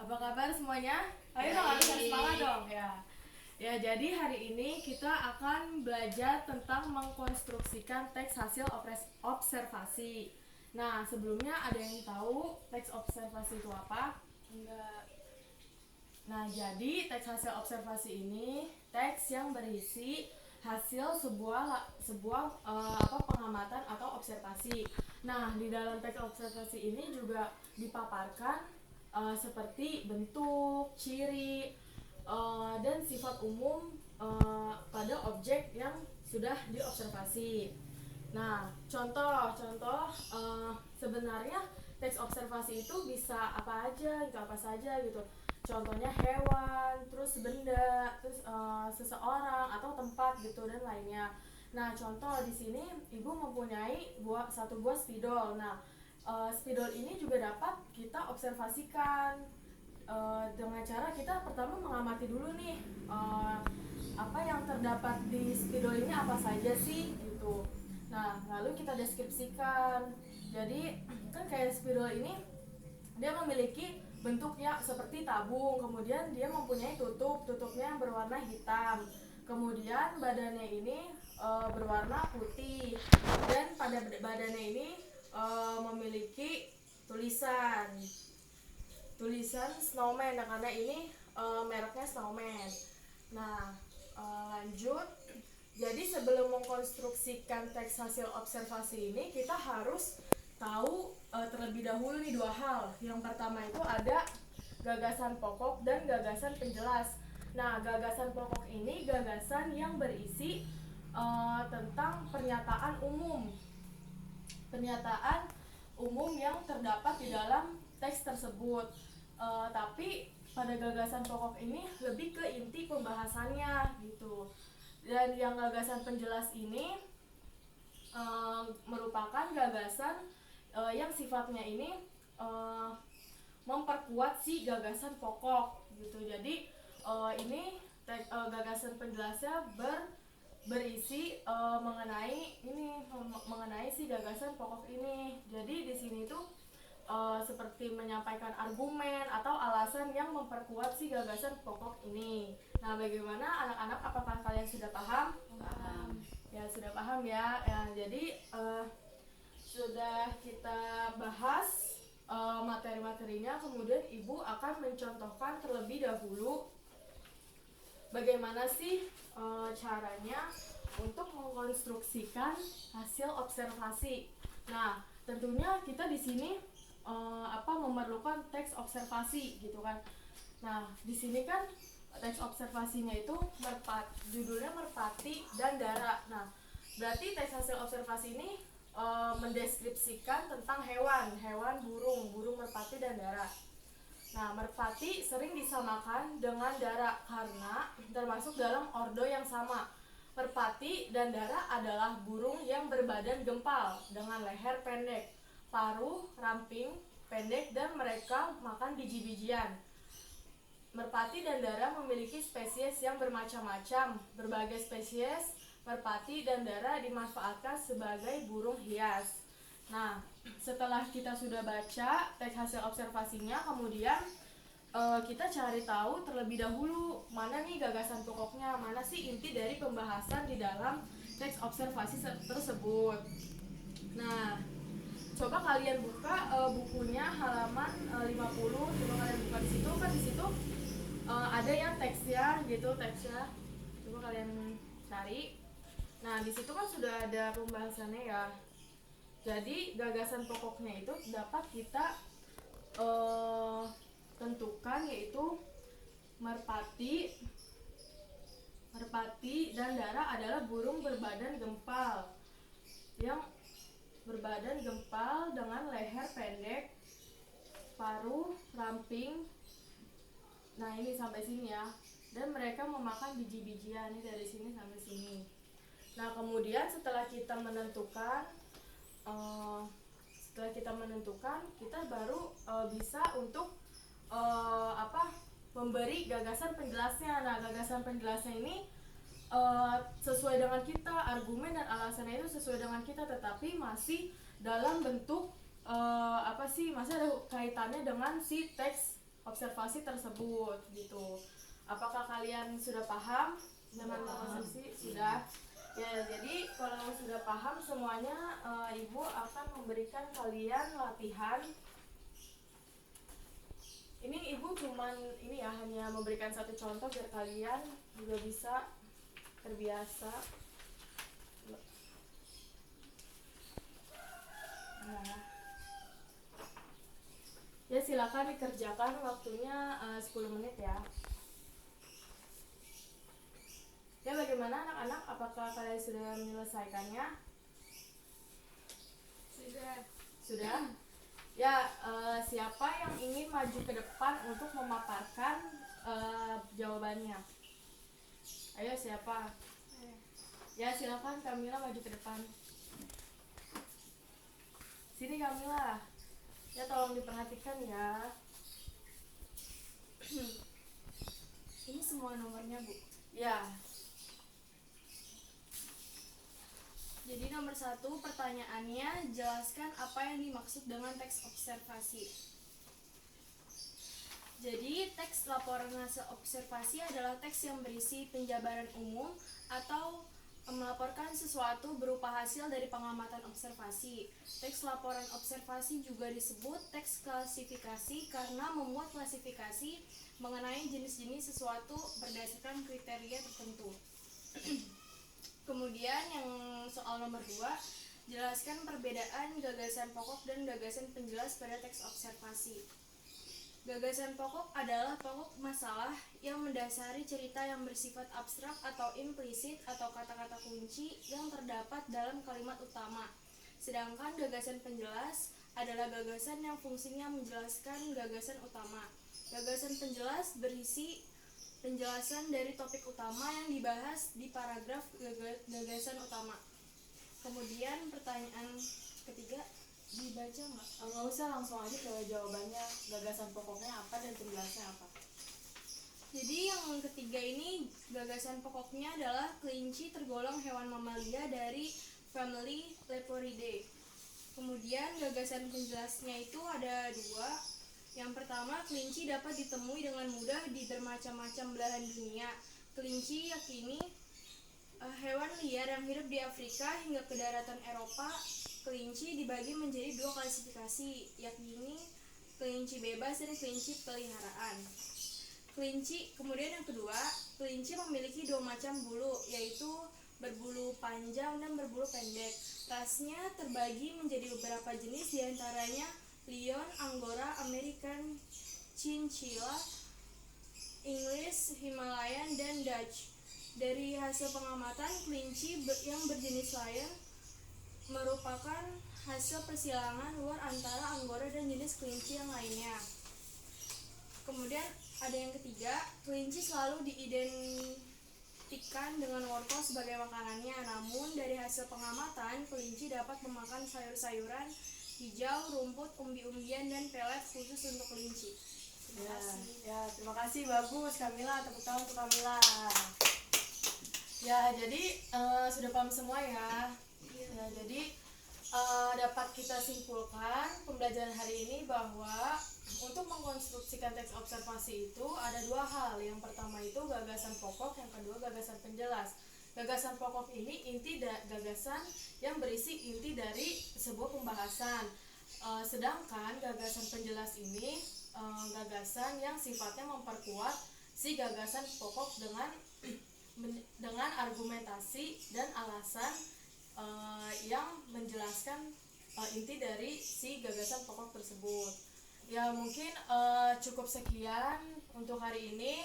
Apa kabar semuanya? Ayo dong, harus semangat dong ya. Ya, jadi hari ini kita akan belajar tentang mengkonstruksikan teks hasil observasi. Nah, sebelumnya ada yang tahu teks observasi itu apa? Enggak. Nah, jadi teks hasil observasi ini teks yang berisi hasil sebuah pengamatan atau observasi. Nah, di dalam teks observasi ini juga dipaparkan seperti bentuk, ciri, dan sifat umum pada objek yang sudah diobservasi. Nah, contoh-contoh sebenarnya teks observasi itu bisa apa aja, gitu apa saja gitu. Contohnya hewan, terus benda, terus seseorang atau tempat gitu dan lainnya. Nah, contoh di sini ibu mempunyai satu buah spidol. Nah, spidol ini juga dapat kita observasikan dengan cara kita pertama mengamati dulu nih apa yang terdapat di spidol ini apa saja sih gitu. Nah, lalu kita deskripsikan. Jadi kan kayak spidol ini dia memiliki bentuknya seperti tabung, kemudian dia mempunyai tutupnya yang berwarna hitam, kemudian badannya ini berwarna putih, dan pada badannya ini memiliki tulisan snowman, karena ini mereknya snowman. Nah, lanjut. Jadi sebelum mengkonstruksikan teks hasil observasi ini, kita harus tahu terlebih dahulu nih dua hal. Yang pertama itu ada gagasan pokok dan gagasan penjelas. Nah, gagasan pokok ini gagasan yang berisi tentang pernyataan umum yang terdapat di dalam teks tersebut. Tapi pada gagasan pokok ini lebih ke inti pembahasannya gitu. Dan yang gagasan penjelas ini merupakan gagasan yang sifatnya ini memperkuat si gagasan pokok gitu. Jadi ini gagasan penjelasnya berisi mengenai si gagasan pokok ini. Jadi di sini tuh seperti menyampaikan argumen atau alasan yang memperkuat si gagasan pokok ini. Nah, bagaimana anak-anak? Apakah kalian sudah paham? Paham. Ya, sudah paham ya. Jadi sudah kita bahas materi-materinya, kemudian ibu akan mencontohkan terlebih dahulu bagaimana sih caranya untuk mengkonstruksikan hasil observasi. Nah, tentunya kita di sini memerlukan teks observasi gitu kan. Nah, di sini kan teks observasinya itu judulnya merpati dan dara. Nah, berarti teks hasil observasi ini mendeskripsikan tentang hewan, burung merpati dan dara. Nah, merpati sering disamakan dengan dara karena termasuk dalam ordo yang sama. Merpati dan dara adalah burung yang berbadan gempal dengan leher pendek, paruh ramping, pendek, dan mereka makan biji-bijian. Merpati dan dara memiliki spesies yang bermacam-macam. Berbagai spesies merpati dan dara dimanfaatkan sebagai burung hias. Nah, setelah kita sudah baca teks hasil observasinya, kemudian kita cari tahu terlebih dahulu mana nih gagasan pokoknya, mana sih inti dari pembahasan di dalam teks observasi tersebut. Nah, coba kalian buka bukunya halaman 50. Coba kalian buka di situ, kan di situ ada yang teksnya gitu, teksnya. Coba kalian cari. Nah, di situ kan sudah ada pembahasannya ya. Jadi gagasan pokoknya itu dapat kita tentukan, yaitu merpati dan dara adalah burung berbadan gempal dengan leher pendek, paruh ramping. Nah, ini sampai sini ya. Dan mereka memakan biji-bijian, ini dari sini sampai sini. Nah, kemudian setelah kita menentukan kita baru bisa untuk memberi gagasan penjelasnya. Nah, gagasan penjelasnya ini sesuai dengan kita, argumen dan alasannya itu sesuai dengan kita, tetapi masih dalam bentuk masih ada kaitannya dengan si teks observasi tersebut gitu. Apakah kalian sudah paham dengan konstruksi? Sudah. Ya, jadi kalau sudah paham semuanya, Ibu akan memberikan kalian latihan. Ini Ibu cuman ini ya, hanya memberikan satu contoh biar kalian juga bisa terbiasa. Nah, ya silakan dikerjakan, waktunya 10 menit ya. Ya, bagaimana anak-anak? Apakah kalian sudah menyelesaikannya? Sudah. Sudah? Ya, siapa yang ingin maju ke depan untuk memaparkan jawabannya? Ayo, siapa? Ya, silakan Kamila maju ke depan. Sini Kamila. Ya, tolong diperhatikan ya. Ini semua nomornya, Bu. Ya. Jadi nomor 1 pertanyaannya, jelaskan apa yang dimaksud dengan teks observasi. Jadi teks laporan hasil observasi adalah teks yang berisi penjabaran umum atau melaporkan sesuatu berupa hasil dari pengamatan observasi. Teks laporan observasi juga disebut teks klasifikasi karena memuat klasifikasi mengenai jenis-jenis sesuatu berdasarkan kriteria tertentu. Kemudian yang soal nomor 2, jelaskan perbedaan gagasan pokok dan gagasan penjelas pada teks observasi. Gagasan pokok adalah pokok masalah yang mendasari cerita yang bersifat abstrak atau implisit atau kata-kata kunci yang terdapat dalam kalimat utama. Sedangkan gagasan penjelas adalah gagasan yang fungsinya menjelaskan gagasan utama. Gagasan penjelas berisi penjelasan dari topik utama yang dibahas di paragraf gagasan utama. Kemudian pertanyaan ketiga, dibaca nggak? Nggak usah, langsung aja ke jawabannya. Gagasan pokoknya apa dan penjelasnya apa? Jadi yang ketiga ini, gagasan pokoknya adalah kelinci tergolong hewan mamalia dari family Leporidae. Kemudian gagasan penjelasnya itu ada 2. Yang pertama, kelinci dapat ditemui dengan mudah di bermacam-macam belahan dunia. Kelinci yakini hewan liar yang hidup di Afrika hingga ke daratan Eropa. Kelinci dibagi menjadi 2 klasifikasi, yakni kelinci bebas dan kelinci peliharaan. Kemudian yang kedua, kelinci memiliki 2 macam bulu, yaitu berbulu panjang dan berbulu pendek. Rasnya terbagi menjadi beberapa jenis, diantaranya Lyon, Angora, American Chinchilla, English, Himalayan, dan Dutch. Dari hasil pengamatan, kelinci yang berjenis Lion merupakan hasil persilangan luar antara Angora dan jenis kelinci yang lainnya. Kemudian ada yang ketiga, kelinci selalu diidentikan dengan wortel sebagai makanannya. Namun dari hasil pengamatan, kelinci dapat memakan sayur-sayuran hijau, rumput, umbi-umbian, dan pelet khusus untuk kelinci. Terima kasih, bagus Kamila, tepuk tangan untuk Kamila. Ya, jadi sudah paham semua ya. Ya, jadi dapat kita simpulkan pembelajaran hari ini bahwa untuk mengkonstruksikan teks observasi itu ada 2 hal. Yang pertama itu gagasan pokok, yang kedua gagasan penjelas. Gagasan pokok ini gagasan yang berisi inti dari sebuah pembahasan. Sedangkan gagasan penjelas ini gagasan yang sifatnya memperkuat si gagasan pokok dengan argumentasi dan alasan yang menjelaskan inti dari si gagasan pokok tersebut. Ya, mungkin cukup sekian untuk hari ini.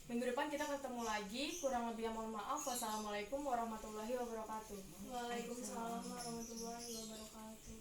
Minggu depan kita ketemu lagi. Kurang lebihnya mohon maaf. Wassalamualaikum warahmatullahi wabarakatuh. Waalaikumsalam warahmatullahi wabarakatuh.